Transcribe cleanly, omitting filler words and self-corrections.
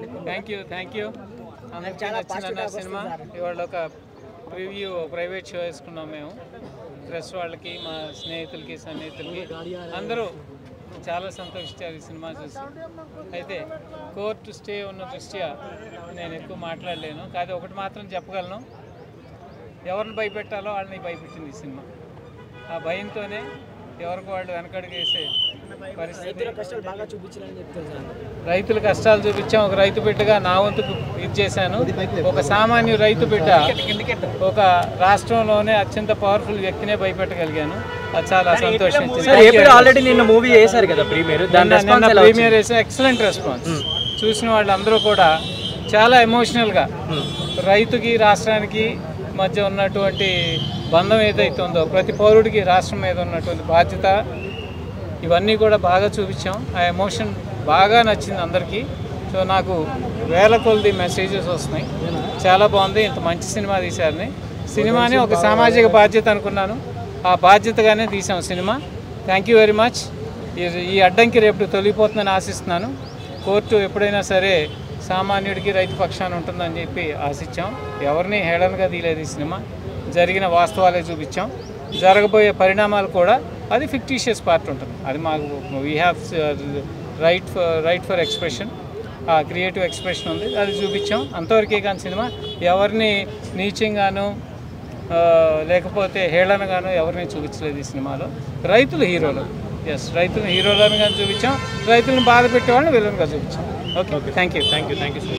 Thank you అందరికీ నచ్చిందన్న cinema. ఇవాళ ఒక ప్రివ్యూ ప్రైవేట్ షో వేసుకున్నాం మేము. ప్రెస్ వాళ్ళకి, మా స్నేహితులకి, సన్నిహితులకి అందరూ చాలా సంతోషించారు ఈ సినిమా చూసి. అయితే కోర్టు స్టే ఉన్న దృష్ట్యా నేను ఎక్కువ మాట్లాడలేను. కానీ ఒకటి మాత్రం చెప్పగలను, ఎవరిని భయపెట్టాలో వాళ్ళని భయపెట్టింది ఈ సినిమా. ఆ భయంతోనే ఎవరికి వాళ్ళు వెనకడుగు వేసే పరిస్థితి. రైతుల కష్టాలు చూపించాం. ఒక రైతు బిడ్డగా నా వంతుకు ఇది చేశాను. ఒక సామాన్య రైతు బిడ్డ ఒక రాష్ట్రంలోనే అత్యంత పవర్ఫుల్ వ్యక్తినే భయపెట్టగలిగాను. అది చాలా సంతోషం. ప్రీమియర్ వేసే ఎక్సలెంట్ రెస్పాన్స్. చూసిన వాళ్ళందరూ కూడా చాలా ఎమోషనల్గా రైతుకి రాష్ట్రానికి మధ్య ఉన్నటువంటి బంధం ఏదైతే ఉందో, ప్రతి పౌరుడికి రాష్ట్రం మీద ఉన్నటువంటి బాధ్యత, ఇవన్నీ కూడా బాగా చూపించాం. ఆ ఎమోషన్ బాగా నచ్చింది అందరికీ. సో నాకు వేల కొలది మెసేజెస్ వస్తున్నాయి. చాలా బాగుంది, ఇంత మంచి సినిమా తీశారని. సినిమాని ఒక సామాజిక బాధ్యత అనుకున్నాను, ఆ బాధ్యతగానే తీసాం cinema. Thank you very much. ఈ అడ్డంకి రేపు తొలగిపోతుందని ఆశిస్తున్నాను. కోర్టు ఎప్పుడైనా సరే సామాన్యుడికి రైతు పక్షాన ఉంటుందని చెప్పి ఆశించాం. ఎవరిని హేళనగా తీయలేదు ఈ సినిమా. జరిగిన వాస్తవాలే చూపించాం. జరగబోయే పరిణామాలు కూడా అది ఫిక్టీషియస్ పార్ట్ ఉంటుంది. అది మాకు we have right for expression, creative expression ఉంది, అది చూపించాం. అంతవరకే కానీ సినిమా ఎవరిని నీచంగాను లేకపోతే హేళనగాను ఎవరిని చూపించలేదు ఈ సినిమాలో. రైతులు హీరోలు, రైతులను హీరోలను కానీ చూపించాం, రైతులను బాధ పెట్టేవాళ్ళని విలన్గా చూపించాం. Okay, thank you.